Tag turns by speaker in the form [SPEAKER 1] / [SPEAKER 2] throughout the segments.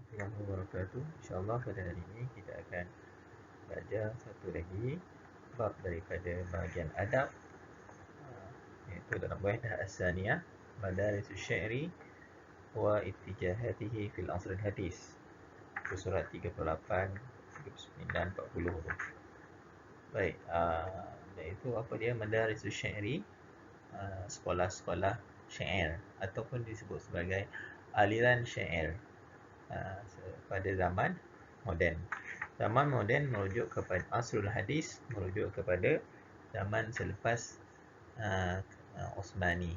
[SPEAKER 1] Warahmatullahi wabarakatuh. InsyaAllah pada hari ini kita akan belajar satu lagi bab daripada bahagian adab, iaitu dalam Wahdah As-Saniyah, Madarisus Syi'ri wa Ittijahatihi fil Asr Al-Hadis. Itu surat 38, 39, 40 tu. Baik, iaitu apa dia Madarisus Syi'ri, sekolah-sekolah syair ataupun disebut sebagai aliran syair pada zaman moden. Zaman moden merujuk kepada Asrul Hadis, merujuk kepada zaman selepas Osmani.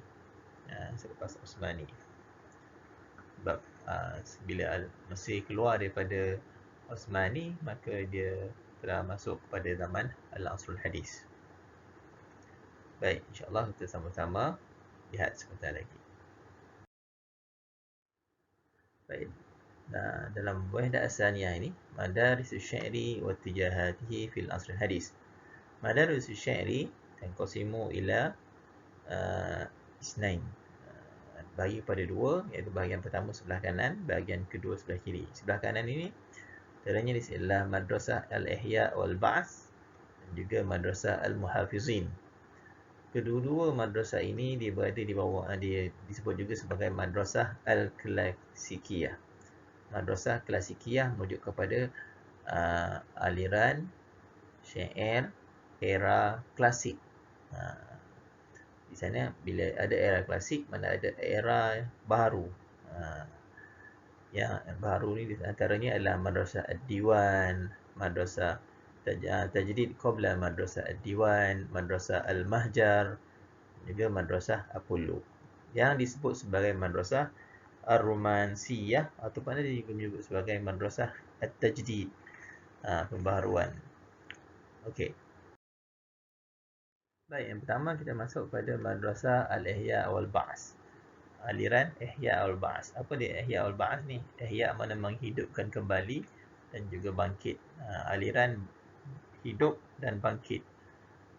[SPEAKER 1] Selepas Osmani. Sebab bila Mesir keluar daripada Osmani, maka dia telah masuk kepada zaman Al-Asrul Hadis. Baik, insyaAllah kita sama-sama lihat sebentar lagi. Baik. Dalam Wahdah As-Saniyah ini, Madarisus Syi'ri wa Ittijahatihi fil Asr Hadis. Madarisus Syi'ri tanqasimu ila isnain. Bagi pada dua, iaitu bahagian pertama sebelah kanan, bahagian kedua sebelah kiri. Sebelah kanan ini teranya ialah Madrasah Al-Ihya wal Ba'as dan juga Madrasah Al-Muhafizin. Kedua-dua madrasah ini dia berada di bawah, dia disebut juga sebagai Madrasah Al-Klasikiyah. Madrasah Klasikiyah merujuk kepada aliran syair era klasik. Di sana bila ada era klasik, mana ada era baru. Yang baru ni antaranya adalah Madrasah Ad-Diwan, Madrasah Tajdid Qabla Madrasah Ad-Diwan, Madrasah Al-Mahjar, juga Madrasah Apollo. Yang disebut sebagai Madrasah Ar-Romansiyah ataupun dia juga menyebut sebagai Madrasah At-Tajdid, pembaharuan. Okey. Baik, yang pertama kita masuk pada Madrasah Al-Ihya wal Ba'as. Aliran Ihya wal Ba'as. Apa dia Ihya wal Ba'as ni? Ihya mana menghidupkan kembali dan juga bangkit. Aliran hidup dan bangkit.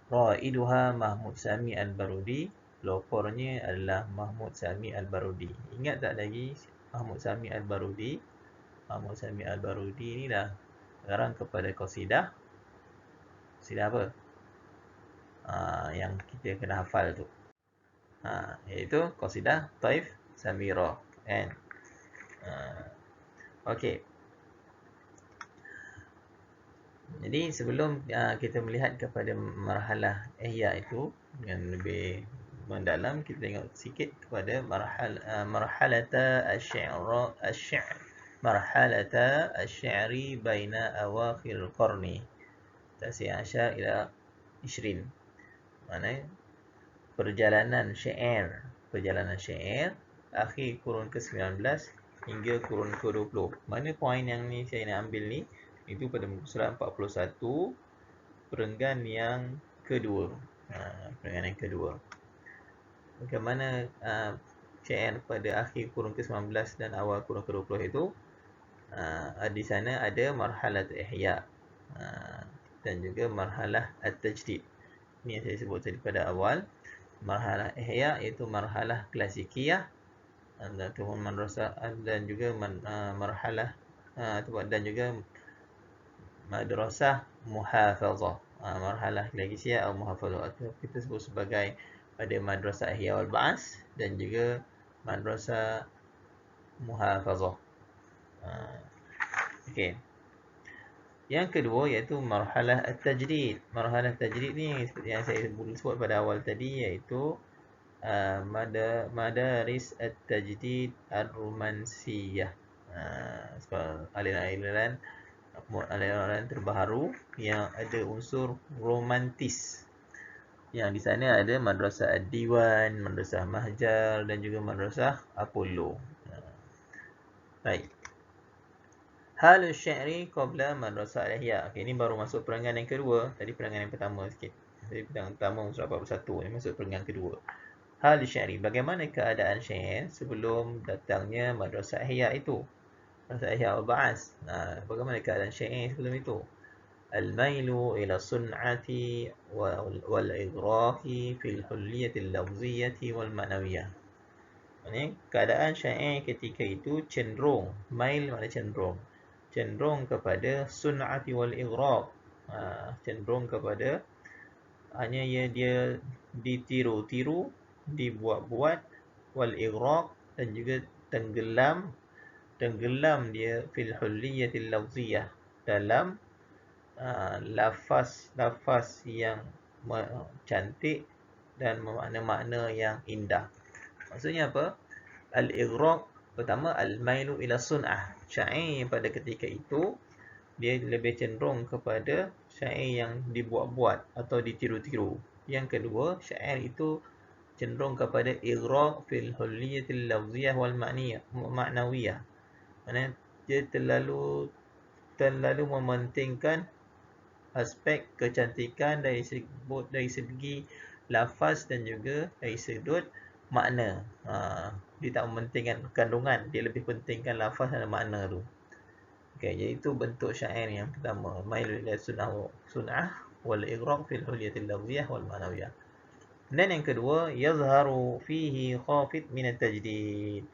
[SPEAKER 1] Raiduha Mahmud Sami Al-Barudi. Pelopornya adalah Mahmud Sami Al-Barudi. Ingat tak lagi Mahmud Sami Al-Barudi? Mahmud Sami Al-Barudi ni dah garang kepada qasidah. Qasidah apa? Yang kita kena hafal tu. Iaitu qasidah Taif Samira. Kan? Okey. Jadi sebelum kita melihat kepada marhalah ihya itu yang lebih mendalam, kita tengok sikit kepada marhalata asy-syi'r marhalata asy-syi'ri baina awakhir al-qarni 19 ila 20. Maknanya perjalanan syair akhir kurun ke-19 hingga kurun ke-20. Mana poin yang ni saya nak ambil ni? Itu pada muka surat 41, perenggan yang kedua. Perenggan yang kedua. Bagaimana syair pada akhir kurun ke-19 dan awal kurun ke-20 itu? Di sana ada marhalah ihya dan juga marhalah at-tajdid. Ini yang saya sebut tadi pada awal. Marhalah ihya iaitu marhalah klasikiyah ataupun madrasah, dan juga marhalah dan juga madrasah muhafazah. Marhalah klasikiyah atau muhafazah atau kita sebut sebagai pada madrasah ihya wal ba'as dan juga madrasah muhafazah. Okey. Yang kedua iaitu marhalah at-tajdid. Marhalah tajdid ni seperti yang saya sebut pada awal tadi, iaitu Madaris at-tajdid ar-romansiyah. Aliran terbaharu yang ada unsur romantis. Yang di sana ada Madrasah Ad-Diwan, Madrasah Mahjar dan juga Madrasah Apollo. Baik. Halus syi'ri qabla Madrasah Al-Ihya. Okey, ini baru masuk perenggan yang kedua. Tadi perenggan yang pertama sikit. Jadi perenggan pertama surat 41, ini masuk perenggan kedua. Halus syi'ri, bagaimana keadaan syair sebelum datangnya Madrasah Ihya itu? Madrasah Ihya wal Ba'as. Bagaimana keadaan syair sebelum itu? Al-mailu ila sun'ati wal idraki fil hulliyati al-lafziyyati wal ma'nawiyah. Maksudnya keadaan syair ketika itu cenderung, mail makna cenderung kepada sun'ati wal ighraq. Cenderung kepada hanya dia ditiru-tiru, dibuat-buat, wal ighraq, dan juga tenggelam dia fil hulliyatil lafziyah, dalam lafaz yang cantik dan makna-makna yang indah. Maksudnya apa? Al-ighraq, pertama al-mailu ila sun'ah. Syair pada ketika itu dia lebih cenderung kepada syair yang dibuat-buat atau ditiru-tiru. Yang kedua, syair itu cenderung kepada ighraq fil hulliyatil lafziyah wal ma'nawiyah. Maksudnya dia terlalu mementingkan aspek kecantikan dari segi lafaz dan juga dari sudut makna. Dia tak mementingkan kandungan, dia lebih pentingkan lafaz dan makna tu. Okay, jadi itu bentuk syair yang pertama, mailu ila sun'ah wal ighraq fil hulyatil lafziyah wal ma'nawiyah. Dan yang kedua, yazharu fihi khafid min at-tajdid.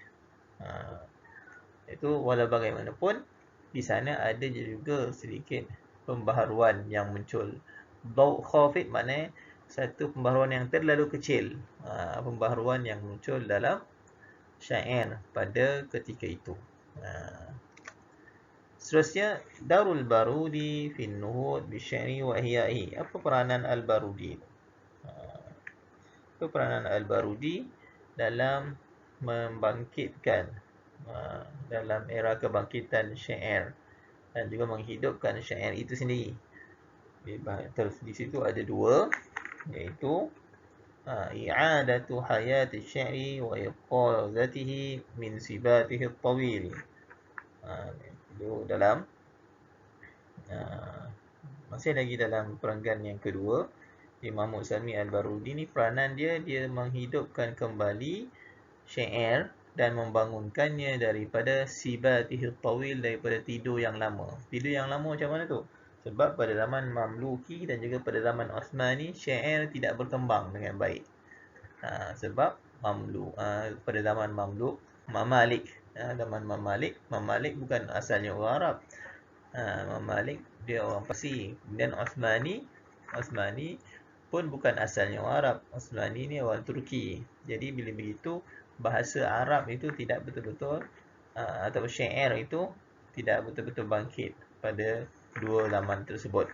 [SPEAKER 1] Itu walau bagaimanapun di sana ada juga sedikit pembaharuan yang muncul. Khafid maknanya satu pembaharuan yang terlalu kecil. Pembaharuan yang muncul dalam syair pada ketika itu. Seterusnya, Darul Barudi fi Nuhud bi Syairi wa Ihya'i. Apa peranan Al-Barudi? Apa peranan Al-Barudi dalam membangkitkan, dalam era kebangkitan syair dan juga menghidupkan syair itu sendiri? Di situ ada dua, iaitu i'adatu hayati syairi wa iqazatihi min sibatihi at-tawil. Itu dalam masih lagi dalam perenggan yang kedua, Imam Sami Al-Barudi ni peranan dia menghidupkan kembali syair dan membangunkannya daripada sibatihi at-tawil, daripada tidur yang lama. Tidur yang lama macam mana tu? Sebab pada zaman Mamluki dan juga pada zaman Osmani, syair tidak berkembang dengan baik. Sebab pada zaman Mamalik, zaman Mamalik bukan asalnya orang Arab. Mamalik dia orang Parsi. Kemudian Osmani pun bukan asalnya orang Arab. Osmani ni orang Turki. Jadi bila begitu, bahasa Arab itu tidak betul-betul atau syair itu tidak betul-betul bangkit pada dua zaman tersebut.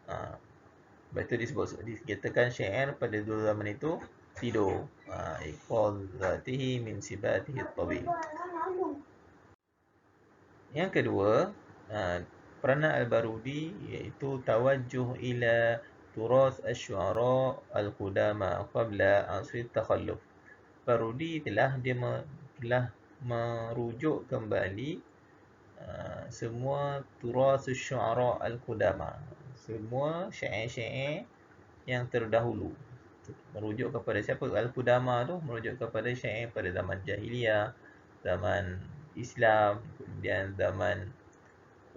[SPEAKER 1] Sebab itu dikatakan syair pada dua zaman itu tidur. Iqazatihi min sibatihi at-tabil. Yang kedua, peranan Al-Barudi iaitu tawajjuh ila turas asy-syu'ara al-qudama qabla asr at-takhalluf. Barudi telah merujuk kembali semua turas asy-syu'ara al-qudama, semua syair-syair yang terdahulu. Merujuk kepada siapa? Al-Qudama tu merujuk kepada syair pada zaman Jahiliyah, zaman Islam, kemudian zaman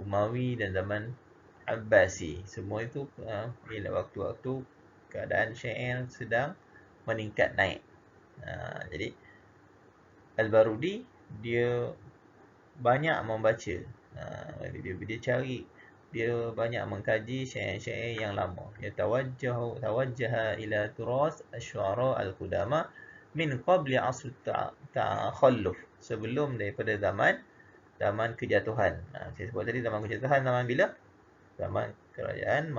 [SPEAKER 1] Umawi dan zaman Abbasi. Semua itu ialah waktu-waktu keadaan syair sedang meningkat naik. Jadi Al-Barudi dia banyak membaca. Dia cari, dia banyak mengkaji syair-syair yang lama. Dia tawajjaha ila turas asy-syu'ara al-qudama min qabli asr takhalluf, sebelum daripada zaman kejatuhan. Saya sebut tadi zaman kejatuhan zaman bila? Zaman kerajaan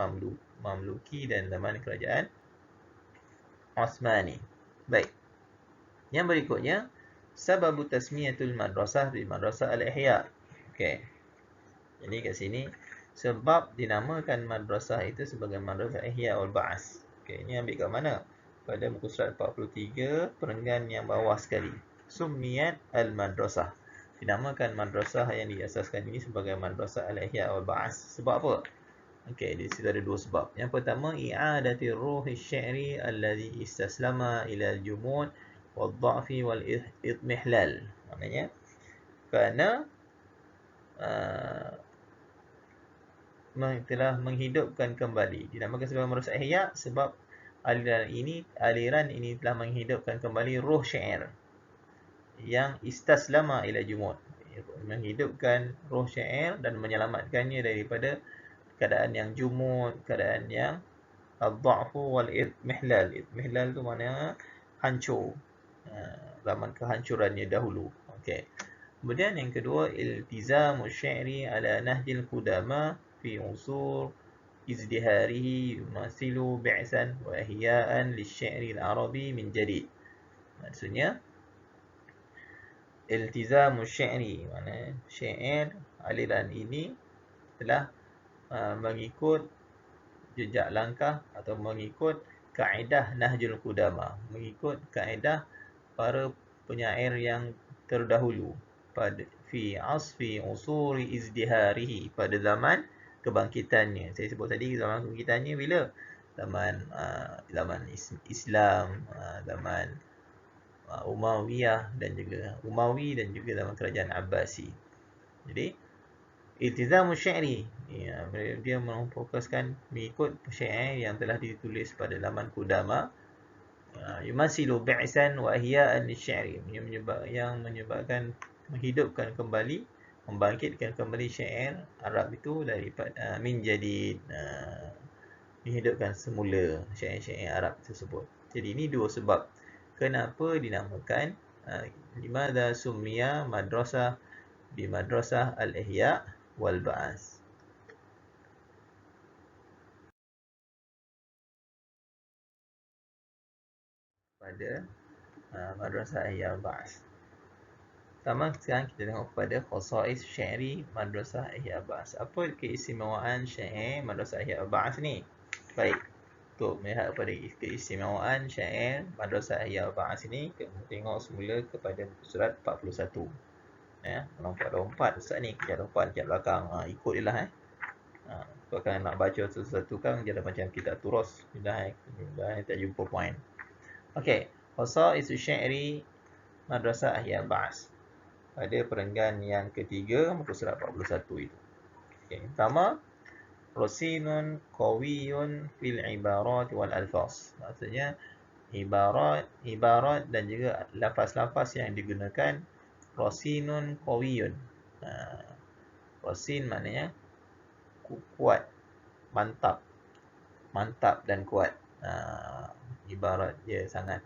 [SPEAKER 1] Mamluki dan zaman kerajaan Osmani. Baik. Yang berikutnya, sababu tasmiyatul madrasah bi madrasah al-ihya. Okey. Jadi kat sini sebab dinamakan madrasah itu sebagai madrasah ihya wal ba'as. Okey, ini ambil kat mana? Pada muka surat 43, perenggan yang bawah sekali. Summiyat al-madrasah. Dinamakan madrasah yang diasaskan ini sebagai madrasah al-ihya wal ba'as. Sebab apa? Okey, di situ ada dua sebab. Yang pertama, i'adati ruhi syairi alladhi istaslama ila al-jumud wal-dha'fi wal-idmihlal. Maknanya, kerana telah menghidupkan kembali. Dinamakan sebagai madrasah ihya sebab aliran ini telah menghidupkan kembali ruh syair. yang istaslama ila jumud, menghidupkan roh syair dan menyelamatkannya daripada keadaan yang jumud, keadaan yang ad-dha'fu wal idmihlal. Idmihlal tu maknanya hancur, zaman kehancurannya dahulu. Okey. Kemudian yang kedua, iltizamu syi'ri ala nahjil qudama fi usur izdiharihi yumasilu bi'san wa ihya'an lisyi'ri al-arabi min jadid. Maksudnya iltizamu syi'ri, maknanya syair aliran ini telah mengikut jejak langkah atau mengikut kaedah Nahjul Qudama, mengikut kaedah para penyair yang terdahulu pada fi asfi usuri izdiharihi, pada zaman kebangkitannya. Saya sebut tadi zaman kebangkitannya bila? Zaman Islam, zaman Umayyah dan juga Umawi dan juga zaman kerajaan Abbasi. Jadi iltizamu syi'ri, dia memfokuskan mengikut syair yang telah ditulis pada zaman Qudama, yumasilu bi'san wa ihya'an lisyi'ri, yang menyebabkan menghidupkan kembali, membangkitkan kembali syair Arab itu daripada min jadid, dihidupkan semula syair-syair Arab tersebut. Jadi ini dua sebab kenapa dinamakan limadha summiya madrasah bi madrasah al-ihya wal ba'as. Pada madrasah ihya wal ba'as. Pertama, sekarang kita tengok kepada khasais syairi madrasah ihya wal ba'as. Apa keistimewaan syair madrasah ihya wal ba'as ni? Baik, untuk melihat kepada keistimewaan syair madrasah ihya wal ba'as ini, kita tengok semula kepada surat 41. Nampak ada 4 Ustaz ni, kita ada 4 dekat belakang. Ikut je lah. Kalau kan nak baca satu-satu kan dia macam kitab turus. Dah tak jumpa point. Okey, khasais syairi madrasah ihya ba'as pada perenggan yang ketiga muka surat 41 itu. Okey, pertama, rasinun qawiyun fil ibarat wal alfaz. Maksudnya ibarat dan juga lafaz-lafaz yang digunakan rasinun qawiyun. Rasin maknanya kuat, mantap dan kuat. Ibarat dia sangat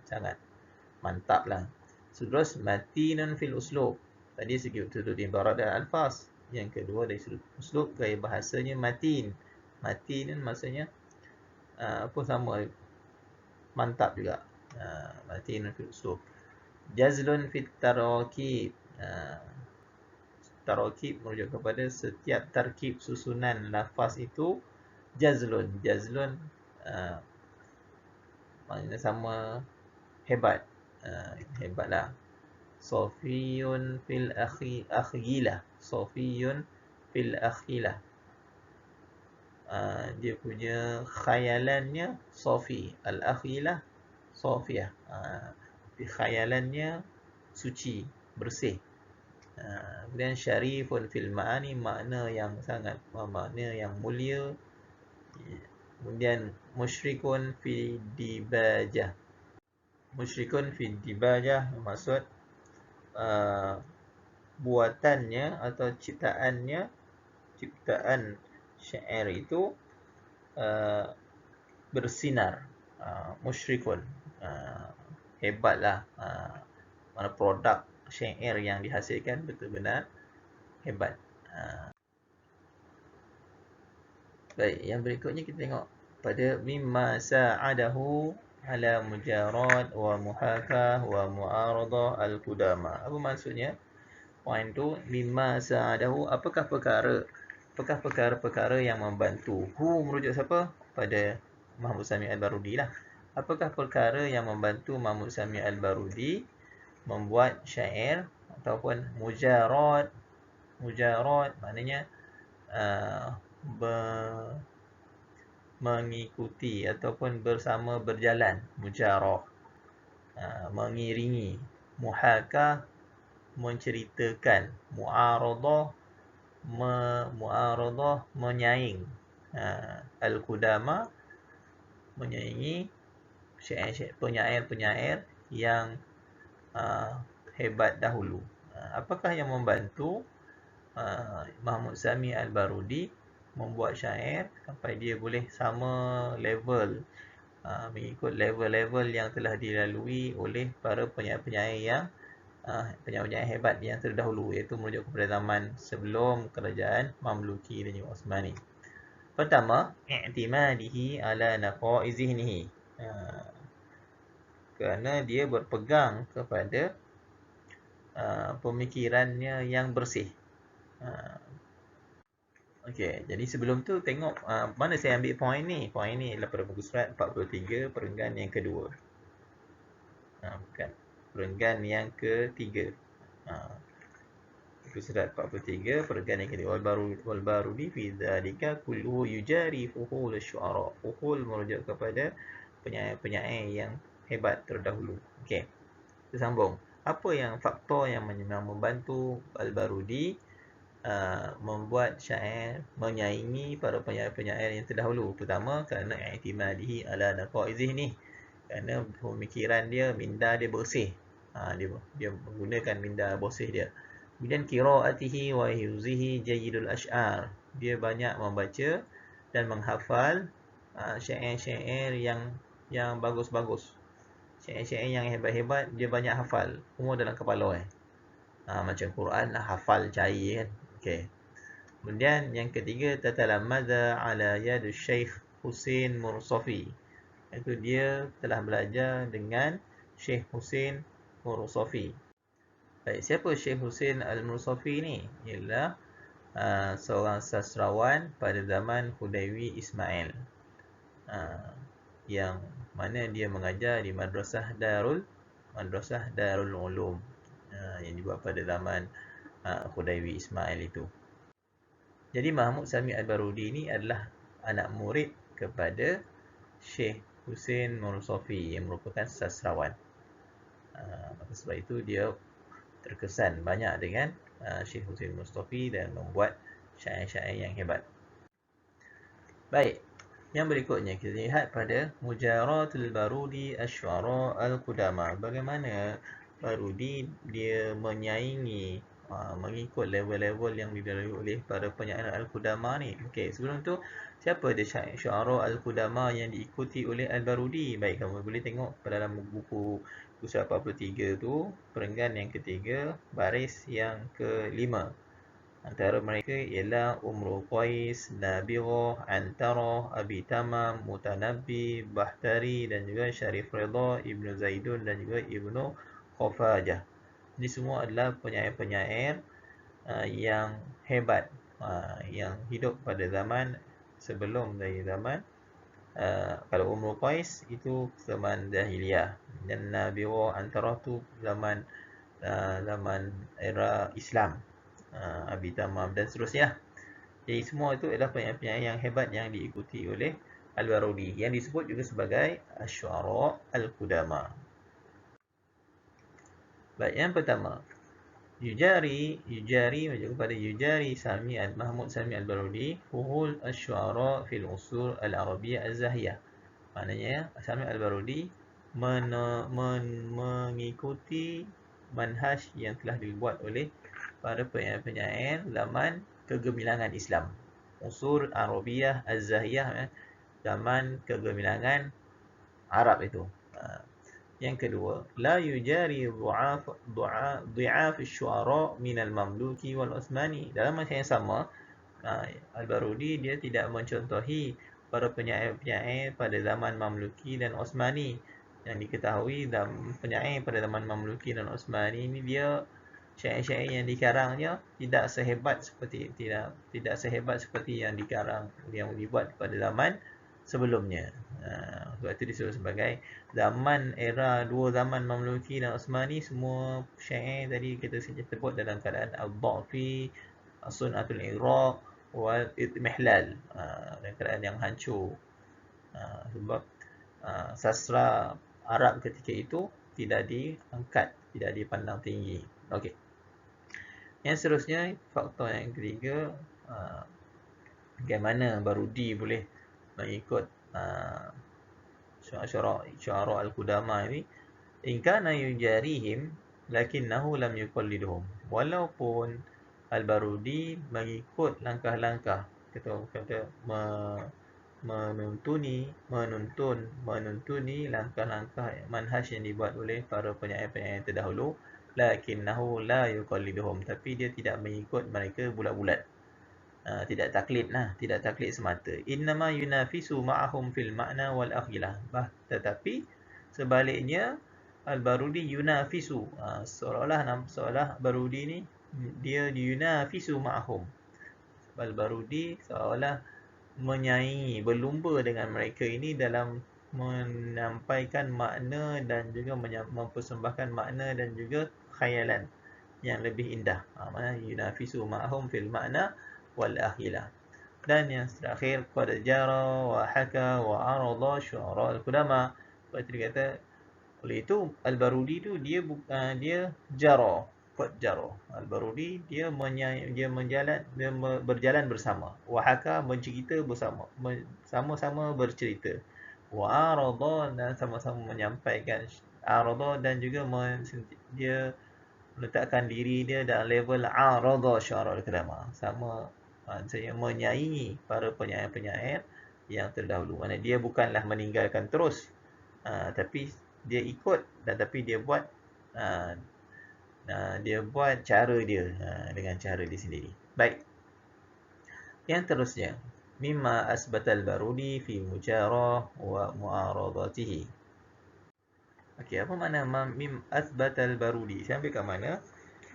[SPEAKER 1] mantap lah. Terus matinun fil uslub. Tadi segi sudut ibarat dan alfaz. Yang kedua dari sudut uslub, gaya bahasanya matin. Matin maksudnya apa sama, mantap juga. Matinun fil uslub. Jazlun fit tarakib. Tarakib merujuk kepada setiap tarkib susunan lafaz itu jazlun. Jazlun maknanya sama hebat. Hebatlah. Sofiyun fil akhilah. Sofiyun fil akhilah. Dia punya khayalannya sofi. Al-akhilah sofiyah. Khayalannya suci, bersih. Kemudian syarifun fil ma'ani, makna yang sangat, makna yang mulia. Kemudian musyrikun fi dibajah. Musyrikun fi dibajah maksud buatannya atau ciptaan syair itu bersinar. Musyrikun, hebatlah. Mana produk syair yang dihasilkan betul-betul hebat. Baik, yang berikutnya kita tengok pada mimma sa'adahu ala mujarad wa muhakah wa mu'aradah al-qudama. Apa maksudnya? Poin tu, mimma sa'adahu, apakah perkara-perkara yang membantu. Hu merujuk siapa? Pada Mahmud Sami Al-Barudi lah. Apakah perkara yang membantu Mahmud Sami Al-Barudi membuat syair ataupun mujarad. Mujarad maknanya mengikuti ataupun bersama berjalan. Mujarah, mengiringi. Muhakah, menceritakan. Mu'aradah, menyaing. Al-Qudama, menyaingi penyair-penyair yang hebat dahulu. Apakah yang membantu Mahmud Sami Al-Barudi membuat syair sampai dia boleh sama level, mengikut level-level yang telah dilalui oleh para penyair-penyair yang penyair-penyair hebat yang terdahulu, iaitu merujuk kepada zaman sebelum kerajaan Mamluki dan juga Osmani. Pertama, i'timadihi ala naqaiz zihnihi. Kerana dia berpegang kepada pemikirannya yang bersih. Okey, jadi sebelum tu tengok mana saya ambil poin ni. Poin ni adalah pada muka surat 43 perenggan yang kedua. Bukan. Perenggan yang ketiga. Muka surat 43 perenggan yang kedua. Wal barudi fi dzalika kulluhu yujari fuhul asy-syu'ara. Fuhul merujuk kepada penyair-penyair yang hebat terdahulu. Okey. Kita sambung. Apa yang faktor yang membantu Al-Barudi membuat syair menyaingi para penyair-penyair yang terdahulu? Pertama, kerana i'timadihi ala naqaiz zihni. Kerana pemikiran dia, minda dia bersih. Dia menggunakan minda bersih dia. Kemudian qiraatihi wa hifzihi jayyidul asy'ar. Dia banyak membaca dan menghafal syair-syair yang bagus-bagus. Syair-syair yang hebat-hebat dia banyak hafal. Semua dalam kepala macam Quran lah, hafal cair kan. Okey. Kemudian yang ketiga, tatalamadza ala yad Syekh Husain Mursafi. Itu dia telah belajar dengan Syekh Husain Mursafi. Baik, siapa Syekh Husain Al-Mursafi ni? Ialah seorang sastrawan pada zaman Hudaywi Ismail. Yang mana dia mengajar di Madrasah Darul Ulum yang dibuat pada zaman Hudaywi Ismail itu. Jadi Mahmud Sami Al-Barudi ni adalah anak murid kepada Syekh Husain Mursafi yang merupakan sastrawan. Maka sebab itu dia terkesan banyak dengan Syekh Husain Mursafi dan membuat syair-syair yang hebat. Baik, yang berikutnya kita lihat pada Mujaratul Barudi Asy-Syu'ara Al-Qudama. Bagaimana Barudi dia menyaingi mengikut level-level yang dilalui oleh para penyair Al-Qudama ni. Okey, sebelum tu siapa dia Syu'ara Al-Qudama yang diikuti oleh Al-Barudi? Baik, kamu boleh tengok pada dalam buku surat 43 tu, perenggan yang ketiga, baris yang kelima. Antara mereka ialah Umrul Qais, Nabirah, Antarah, Abi Tamam, Mutanabbi, Bahtari dan juga Syarif Ridha, Ibnu Zaidun dan juga Ibnu Khafajah. Ini semua adalah penyair-penyair yang hebat, yang hidup pada zaman sebelum dari zaman kalau Umrul Qais itu zaman Jahiliyah, dan Nabirah, Antarah tu zaman era Islam, Abi Tamam dan seterusnya. Jadi semua itu adalah penyair-penyair yang hebat yang diikuti oleh Al-Barudi, yang disebut juga sebagai Asy-Syu'ara Al-Qudama. Baik, yang pertama, Yujari merujuk kepada Yujari Mahmud Sami Al-Barudi fuhul asy-syu'ara fil usul al-arabiyyah az-zahiyah. Maknanya Sami Al-Barudi mengikuti manhaj yang telah dibuat oleh para penyair zaman kegemilangan Islam. Usul Arabiyyah az-zahiyah, zaman kegemilangan Arab itu. Yang kedua, la yujari dhi'af asy-syu'ara min al-mamluki wal Utsmani. Dalam masa yang sama, Al-Barudi dia tidak mencontohi para penyair-penyair pada zaman Mamluki dan Utsmani. Yang diketahui penyair pada zaman Mamluki dan Utsmani ini dia syair-syair yang dikarangnya tidak sehebat seperti yang dikarang yang dibuat pada zaman sebelumnya. Sebab itu disebut sebagai dua zaman Mamluki dan Utsmani, semua syair tadi kita sebut dalam keadaan al-dha'fi, sunatul iraq wal itmihlal, dalam keadaan yang hancur. Sebab sastra Arab ketika itu tidak diangkat, tidak dipandang tinggi. Okey. Yang seterusnya, faktor yang ketiga, bagaimana Barudi boleh mengikut Syu'ara Al-Qudama ini. In kana yujarihim lakinnahu lam yuqallidhum. Walaupun Al-Barudi mengikut langkah-langkah kata menuntuni langkah-langkah manhaj yang dibuat oleh para penyair-penyair terdahulu, lakinnahu la yuqallidhum, tapi dia tidak mengikut mereka bulat-bulat. Tidak taklid lah, tidak taklid semata. Innama yunafisu ma'ahum fil ma'na wal akhilah. Tetapi sebaliknya Al-Barudi yunafisu, seolah Barudi ni dia yunafisu ma'ahum. Al-Barudi seolah menyaingi, berlumba dengan mereka ini dalam menyampaikan makna dan juga mempersembahkan makna dan juga khayalan yang lebih indah. Maksudnya yunafisu ma'ahum fil ma'na wal akhilah. Dan yang terakhir, qad jara wa haka wa arada syu'ara al-qudama. Seperti dia kata, oleh itu Al-Barudi tu dia jara, qad jara. Al-Barudi dia berjalan bersama. Wa haka mencerita bersama, sama-sama bercerita. Wa arada dan sama-sama menyampaikan arada dan juga dia meletakkan diri dia dalam level arada syu'ara al-qudama. Sama saya menyaingi para penyair-penyair yang terdahulu. Maksudnya dia bukanlah meninggalkan terus, tapi dia ikut, dan tapi dia buat cara dia, dengan cara dia sendiri. Baik. Yang terusnya, mimma asbatal Barudi fi mujarah wa mu'aradatihi. Okey, apa makna mim asbatal Barudi? Saya ambil kat mana?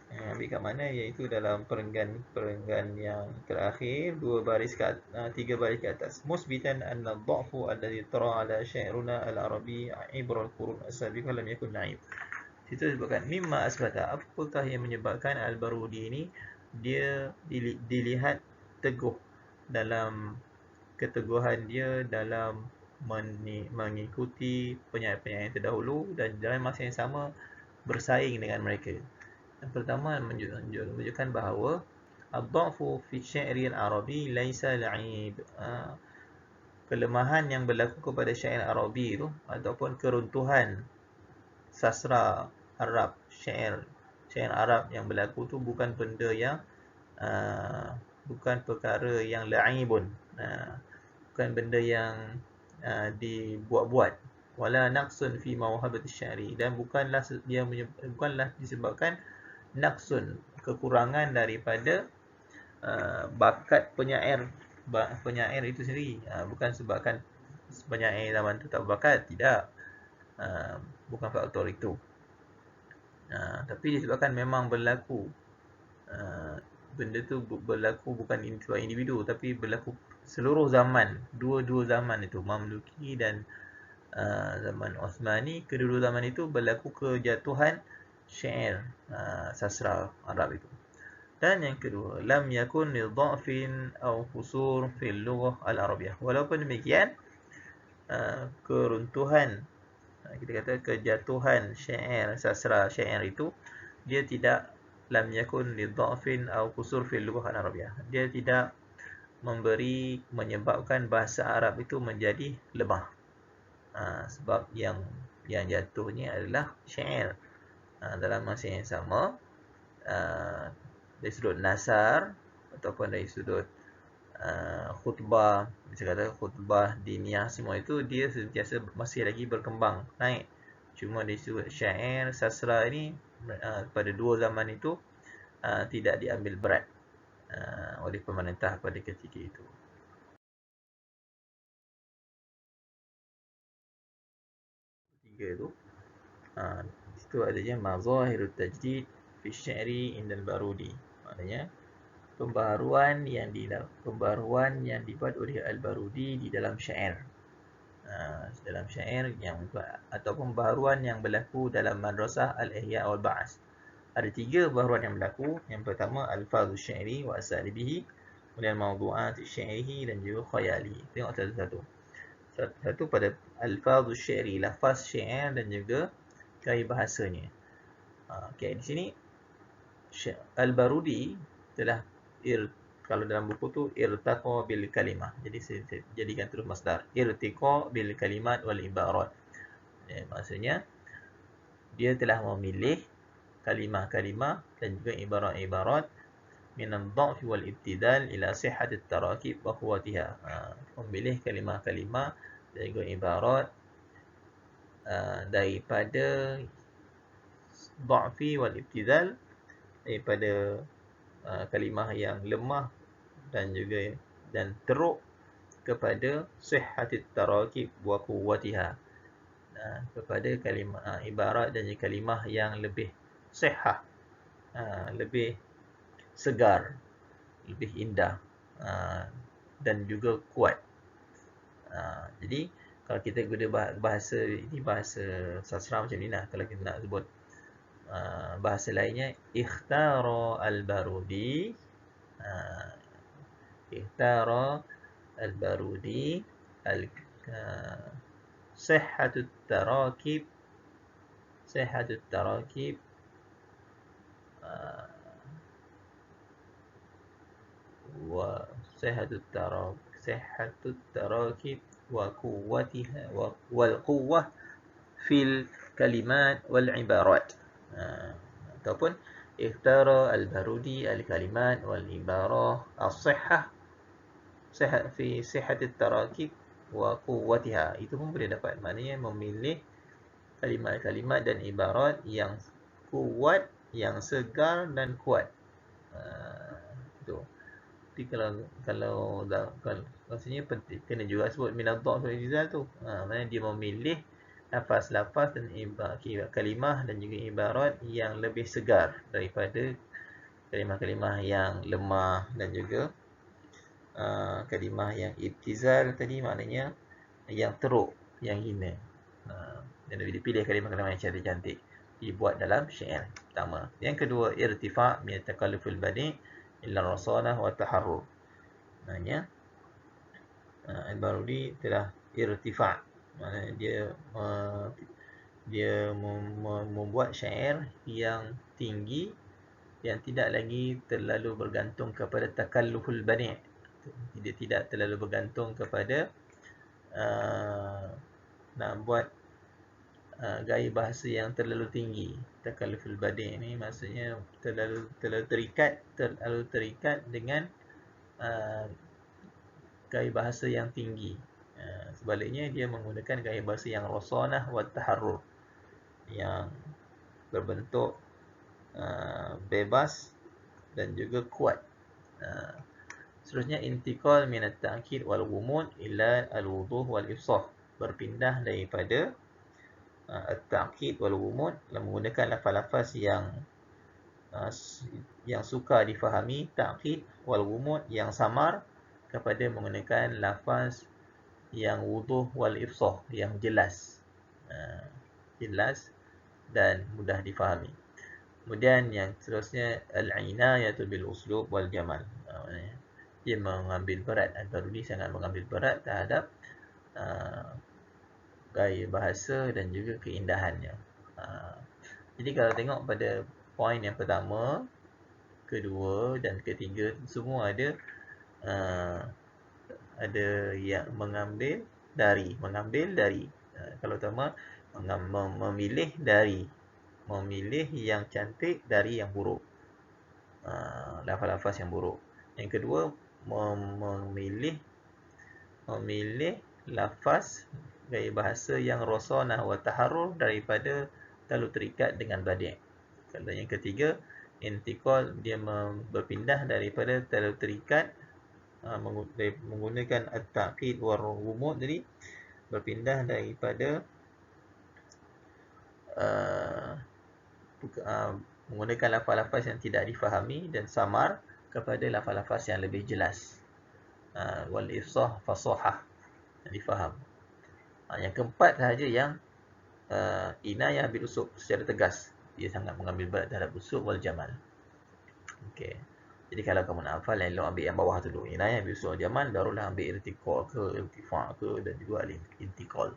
[SPEAKER 1] Ambil kat mana, iaitu dalam perenggan yang terakhir, 3 baris ke atas. Musbitan anna ad-dha'fu alladhi tara ala syairuna al-arabi ibra al-qurun as-sabiqah lam yakun na'ib. Situ disebutkan mimma asbata, apakah yang menyebabkan Al-Barudi ini dia dilihat teguh dalam keteguhan dia dalam mengikuti penyair-penyair terdahulu dan dalam masa yang sama bersaing dengan mereka. Yang pertama menunjukkan bahawa ad-dha'fu fi syairi al-arabi laisa la'ib. Kelemahan yang berlaku kepada syair Arabi itu ataupun keruntuhan sastra Arab, syair Arab yang berlaku tu bukan benda yang bukan perkara yang la'ibun, bukan benda yang dibuat-buat. Wala naqsun fi mawhabati syairi, dan bukanlah disebabkan naqsun, kekurangan daripada bakat penyair itu sendiri. Bukan sebabkan penyair zaman tu tak berbakat, tidak. Bukan faktor itu. Tapi disebabkan memang berlaku, benda tu berlaku bukan sebab individu, tapi berlaku seluruh zaman, dua zaman itu, Mamluki dan zaman Osmani. Kedua-dua zaman itu berlaku kejatuhan syair sastra Arab itu. Dan yang kedua, lam yakun li dha'fin aw qusur fil lughah al-arabiyyah. Walaupun demikian, keruntuhan, kita kata kejatuhan syair sastra syair itu, dia tidak lam yakun li dha'fin aw qusur fil lughah al-arabiyyah. Dia tidak menyebabkan bahasa Arab itu menjadi lemah. Sebab yang jatuhnya adalah syair. Dalam masa yang sama, dari sudut nasar ataupun dari sudut khutbah, bisa kata khutbah diniah, semua itu dia sentiasa masih lagi berkembang, naik. Cuma dari sudut syair sastra ini pada dua zaman itu tidak diambil berat oleh pemerintah pada ketika itu. Tiga tu, situ adanya mazahirut tajdid fi syairi indal Barudi. Maknanya pembaharuan yang dibuat oleh Al-Barudi di dalam syair. Dalam syair yang ataupun pembaharuan yang berlaku dalam madrasah Al-Ihya wal Ba'as. Ada 3 pembaharuan yang berlaku. Yang pertama, alfadhus syairi wa asalibihi, kemudian mawdu'at syairihi dan juga khayali. Tengok satu-satu. Satu pada alfadhus syairi, lafaz syair dan juga gaya bahasanya. Okey, di sini Al-Barudi telah kalau dalam buku tu irtaqa bil kalimah. Jadi saya jadikan terus masdar. Irtiqa bil kalimat wal ibarat. Maksudnya dia telah memilih kalimah-kalimah dan juga ibarat-ibarat min ad-dha'f wal ibtidal ila sihhat at-tarakib wa quwwatiha. Memilih kalimah-kalimah dan juga ibarat daripada dha'fi wal ibtidal, daripada kalimah yang lemah dan juga teruk, kepada sihhatit tarakib wa quwwatiha, kepada kalimah ibarat dan kalimah yang lebih sihah, lebih segar, lebih indah, dan juga kuat. Jadi kalau kita guna bahasa ini, bahasa sastra macam ni lah. Kalau kita nak sebut bahasa lainnya, ikhtara al-Barudi, ikhtara al-Barudi sihhatut tarakib, sihhatut tarakib wa sihhatut tarakib wa quwwatiha wal quwwah fil kalimat wal ibarat. Ataupun ikhtara al-Barudi al-kalimat wal ibarah as-sihhah, sihhat fi sihhatit tarakib wa quwwatiha. Itu pun boleh dapat, maknanya memilih kalimat-kalimat dan ibarat yang kuat, yang segar dan kuat. Itu. Tapi kalau maksudnya penting, kena juga sebut min ad-dha'f wal ibtidal tu. Maknanya dia memilih lafaz-lafaz dan kalimah dan juga ibarat yang lebih segar daripada kalimah-kalimah yang lemah dan juga kalimah yang ibtizal tadi, maknanya yang teruk, yang hina. Dan dipilih kalimah-kalimah yang cantik-cantik dibuat dalam syair pertama. Yang kedua, irtifa' min takallufil badi' illa rasanah wa taharrur. Maknanya al-Barudi telah irtifa', maknanya dia membuat syair yang tinggi, yang tidak lagi terlalu bergantung kepada takalluful badi'. Dia tidak terlalu bergantung kepada nak buat gaya bahasa yang terlalu tinggi. Takalluful badi' ni maksudnya terlalu terikat dengan gaya bahasa yang tinggi. Sebaliknya dia menggunakan gaya bahasa yang rasanah wa taharrur, yang berbentuk bebas dan juga kuat. Seterusnya, intiqal min at-ta'kid wal ghumud ila al-wuduh wal ifsah, berpindah daripada at-ta'kid wal ghumud, menggunakan lafaz-lafaz yang sukar difahami, ta'kid, wal ghumud yang samar, kepada menggunakan lafaz yang wuduh wal ifsah, yang jelas, jelas dan mudah difahami. Kemudian yang seterusnya, al-inayatu bil uslub wal jamal. Dia mengambil berat, al-Barudi sangat mengambil berat terhadap gaya bahasa dan juga keindahannya. Jadi kalau tengok pada poin yang pertama, kedua dan ketiga, semua ada yang mengambil dari. Kalau pertama, memilih yang cantik dari yang buruk, lafaz-lafaz yang buruk. Yang kedua, memilih lafaz gaya bahasa yang rasanah wa taharrur daripada terlalu terikat dengan badi'. Kalau yang ketiga, intiqal, dia berpindah daripada terlalu terikat, menggunakan at-ta'qid wal ghumud tadi, berpindah daripada menggunakan lafaz-lafaz yang tidak difahami dan samar kepada lafaz-lafaz yang lebih jelas, wal ifsah, fasahah, yang difaham. Yang keempat sahaja yang inayah bil usub, secara tegas. Dia sangat mengambil berat terhadap usub wal jamal. Okey. Jadi kalau kamu nak hafal, elok ambil yang bawah tu dulu, inayah bil usub wal jamal, barulah ambil irtiqa ke, irtifa' ke, dan juga intiqal.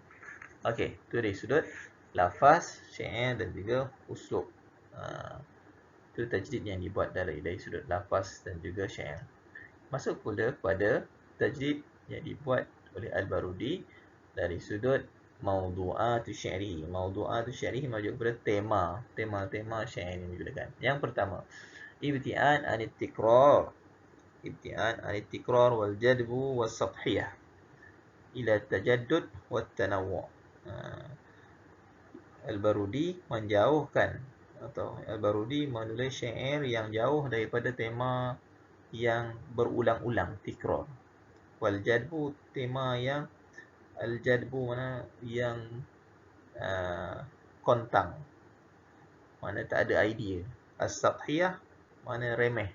[SPEAKER 1] Okey, tu dari sudut lafaz, syair dan juga uslub. Itu tajdid yang dibuat dari sudut lafaz dan juga syair. Masuk pula pada tajdid yang dibuat oleh al-Barudi dari sudut Mawdu'atu syi'ri. Mawdu'atu syi'ri merujuk kepada tema. Tema-tema syair yang digunakan. Yang pertama, ibti'an anit-tikrar. Ibti'an anit-tikrar wal jadbu was sathiyah ila tajaddud wat tanawwu'. Al-Barudi menjauhkan atau Al-Barudi menulis syair yang jauh daripada tema yang berulang-ulang, tikrar. Wal jadbu, tema yang al-jadbu mana yang kontang, mana tak ada idea. As-sathiyah mana remeh.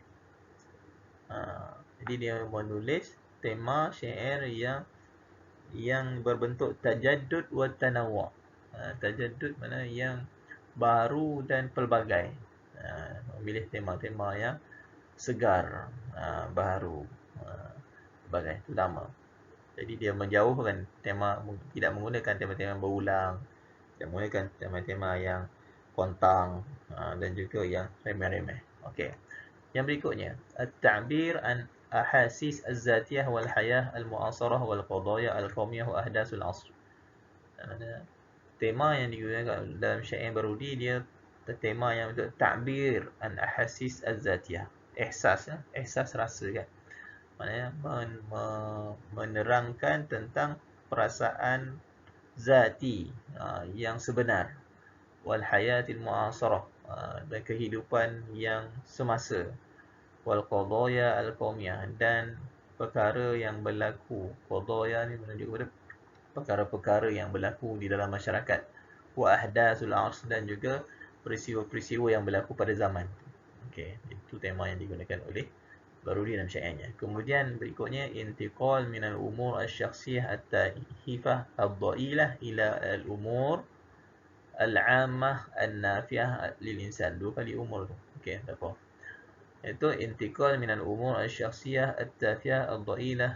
[SPEAKER 1] Jadi dia menulis tema syair yang berbentuk tajaddud wa tanawwu'. Tajaddud mana yang baru dan pelbagai. Memilih tema-tema yang segar, baru, pelbagai, lama. Jadi dia menjauhkan tema, tidak menggunakan tema-tema yang berulang, tidak menggunakan tema-tema yang kontang, dan juga yang remeh-remeh. Okey. Yang berikutnya, at-ta'bir an ahasis az-zatiyah wal hayah al-mu'asarah wal qadaya al-qawmiyah wa ahdasul asr. Tema yang digunakan dalam syair Barudi, dia tema yang untuk ta'bir an ahasis az-zatiyah. Ihsas rasa kan. Maknanya menerangkan tentang perasaan zati yang sebenar, wal hayatil mu'asarah, dan kehidupan yang semasa, wal qadaya al qawmiyah, dan perkara yang berlaku. Qadaya ni menunjuk kepada perkara-perkara yang berlaku di dalam masyarakat, wa ahdasul asr, dan juga peristiwa-peristiwa yang berlaku pada zaman. Okey, itu tema yang digunakan oleh Barudi dalam syairnya. Kemudian berikutnya, intiqal minal umur asy-syakhsiyah at-tahifah ad-dha'ilah ila al-umur al-'ammah an-nafi'ah lil insan. Dua kali umur tu. Okey, tak apa. Itu intiqal minal umur asy-syakhsiyah at-tahifah ad-dha'ilah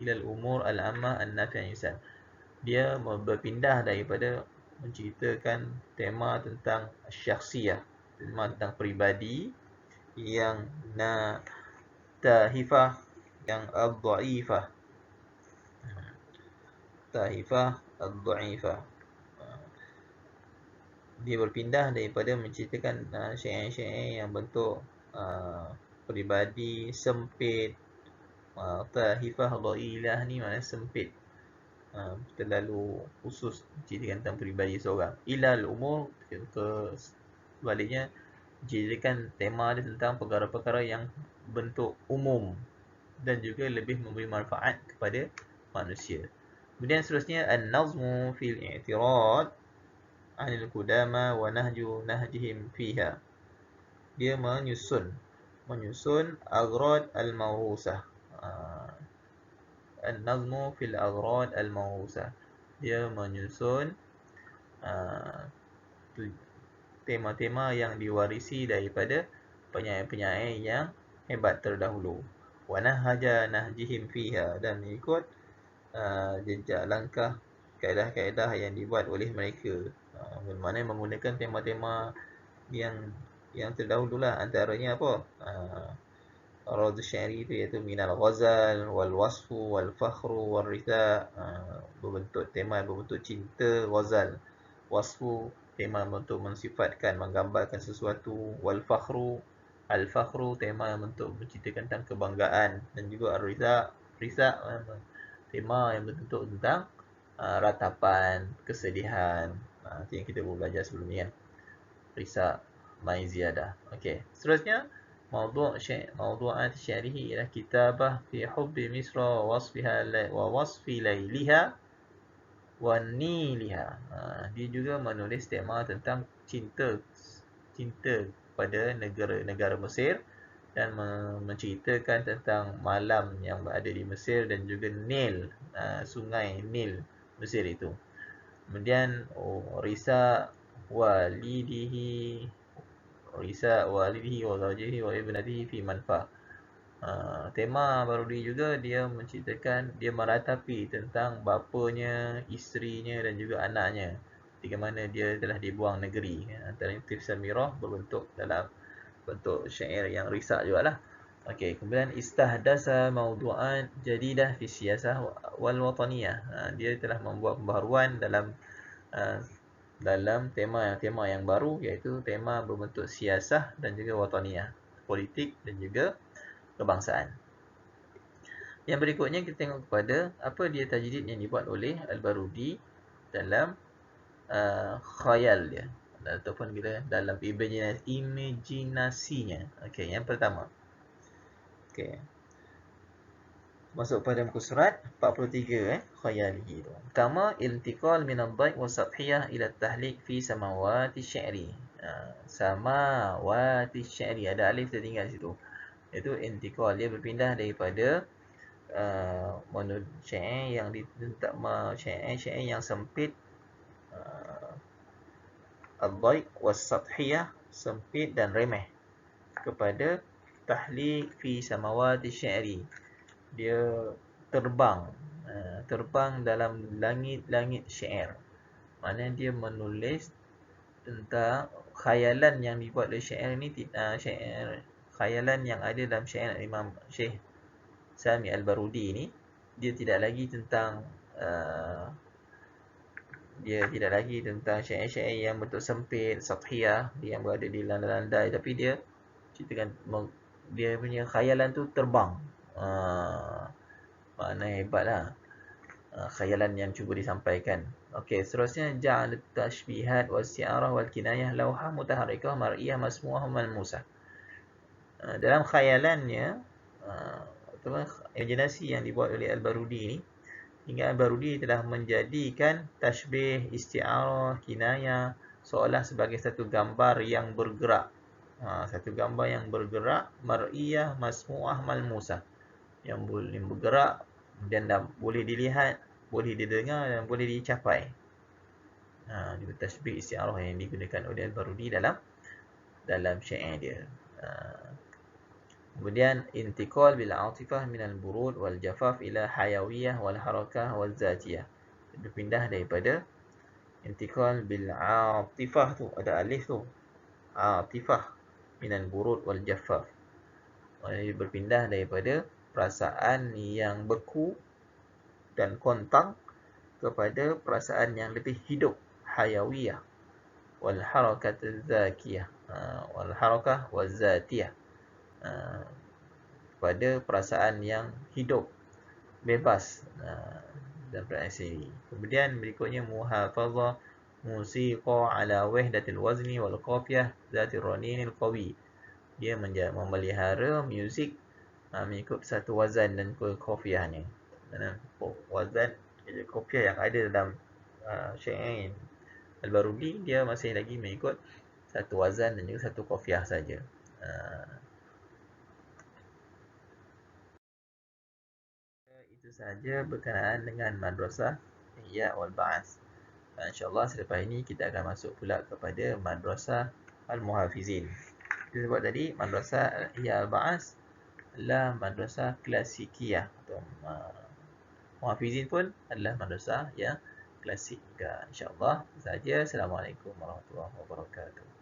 [SPEAKER 1] ila al-umur al-'ammah an-nafi'ah lil insan. Dia berpindah daripada menceritakan tema tentang syakhsiyah, tema tentang peribadi yang tahifah, yang ad-dha'ifah. Tahifah ad-dha'ifah. Dia berpindah daripada menceritakan syair-syair yang bentuk peribadi sempit. Tahifah dha'ilah ni maknanya sempit, terlalu khusus menceritakan tentang peribadi seorang. Ilal umur, sebaliknya menceritakan tema dia tentang perkara-perkara yang bentuk umum dan juga lebih memberi manfaat kepada manusia. Kemudian seterusnya, an-nazmu fil i'tirad 'anil qudama wa nahjihim fiha. Dia menyusun aghrad al-mawrusah. An-nazmu fil aghrad al-mawrusah. Dia menyusun tema-tema yang diwarisi daripada penyair-penyair yang hebat terdahulu. Wa nahjihim fiha, dan ikut jejak langkah, kaedah-kaedah yang dibuat oleh mereka. Bermakna menggunakan tema-tema yang terdahulu lah. Antaranya apa? Rawd syairi itu iaitu minal ghazal wal wasfu wal fakhru wal ritha, berbentuk tema berbentuk cinta, ghazal. Wasfu, tema untuk mensifatkan, menggambarkan sesuatu. Wal fakhru, al fakhru, tema untuk menceritakan tentang kebanggaan. Dan juga ar-ritha, tema yang berbentuk tentang ratapan, kesedihan. Itu yang kita baru belajar sebelum ni kan. Risa mai ziyadah. Okey, seterusnya, mawdu'at syairihi ialah kitabah fi hubbi Misra wa wasfi layliha wa niliha. Dia juga menulis tema tentang cinta pada negara Mesir, dan menceritakan tentang malam yang ada di Mesir dan juga Nil, sungai Nil Mesir itu. Kemudian risa walidihi wa zawjihi wa ibnatihi fi manfa. Tema Barudi juga dia menceritakan, dia meratapi tentang bapanya, isterinya dan juga anaknya ketika mana dia telah dibuang negeri. Antara Tifsal Mirah berbentuk dalam bentuk syair yang risak jugalah. Okey, kemudian istahdasa mawdu'an jadidah fi siyasah wal wataniyah. Dia telah membuat pembaharuan dalam dalam tema yang baru, iaitu tema berbentuk siasah dan juga wataniyah, politik dan juga kebangsaan. Yang berikutnya kita tengok kepada apa dia tajdid yang dibuat oleh Al-Barudi dalam khayal dia, ataupun kita dalam imajinasinya. Okey, yang pertama. Okey. Masuk pada muka surat 43 khayalihi tu. Pertama, intiqal min ad-dhaik wa sathiyah ila tahliq fi samawati syi'ri. Samawati syi'ri, ada alif tertinggal situ. Itu intiqal, dia berpindah daripada syair yang diletak syair yang sempit, ad-dhaik wa sathiyah, sempit dan remeh, kepada tahliq fi samawati syi'ri. Dia terbang dalam langit-langit syair. Maknanya dia menulis tentang khayalan yang dibuat oleh syair ni, syair khayalan yang ada dalam syair Imam Syekh Sami Al-Barudi ni, dia tidak lagi tentang syair-syair yang bentuk sempit, sathiyah, yang berada di landai-landai, tapi dia ceritakan dia punya khayalan tu terbang. Maknanya hebatlah khayalan yang cuba disampaikan. Okey, seterusnya ja'al tashbihat was-si'arah wal kinayah lawha mutaharrikah mar'iyah masmu'ah malmusah. Dalam khayalannya, imajinasi yang dibuat oleh Al-Barudi ni, hingga Al-Barudi telah menjadikan tashbih, isti'arah, kinayah seolah sebagai satu gambar yang bergerak. Satu gambar yang bergerak, mar'iyah masmu'ah malmusah, yang boleh bergerak dan boleh dilihat, boleh didengar dan boleh dicapai. Itu tasbih isti'arah yang digunakan oleh Al-Barudi dalam syair dia. Kemudian intiqal bil atifah min al-burud wal jafaf ila hayawiyah wal harakah wal zatiyah. Berpindah daripada intiqal bil atifah tu, ada alif tu, atifah min al-burud wal jafaf. Berpindah daripada perasaan yang beku dan kontang kepada perasaan yang lebih hidup, hayawiyah, wal harakat zakiyah, wal harakah wal zatiyah, pada perasaan yang hidup, bebas, dan perasaan. Kemudian berikutnya muhafazah musiqa ala wahdatil wazni wal qafiyah zatir raninil qawi. Dia memelihara muzik mengikut satu wazan dan qafiyahnya. Wazan qafiyah yang ada dalam syair Al-Barudi, dia masih lagi mengikut satu wazan dan juga satu qafiyah saja. Itu sahaja berkenaan dengan madrasah Ihya wal Ba'ats. InsyaAllah selepas ini kita akan masuk pula kepada madrasah Al-Muhafizin. Kita sebut tadi madrasah Ihya wal Ba'ats adalah madrasah klasikiyah, atau Muhafizin pun adalah madrasah yang klasik juga. InsyaAllah sahaja. Assalamualaikum warahmatullahi wabarakatuh.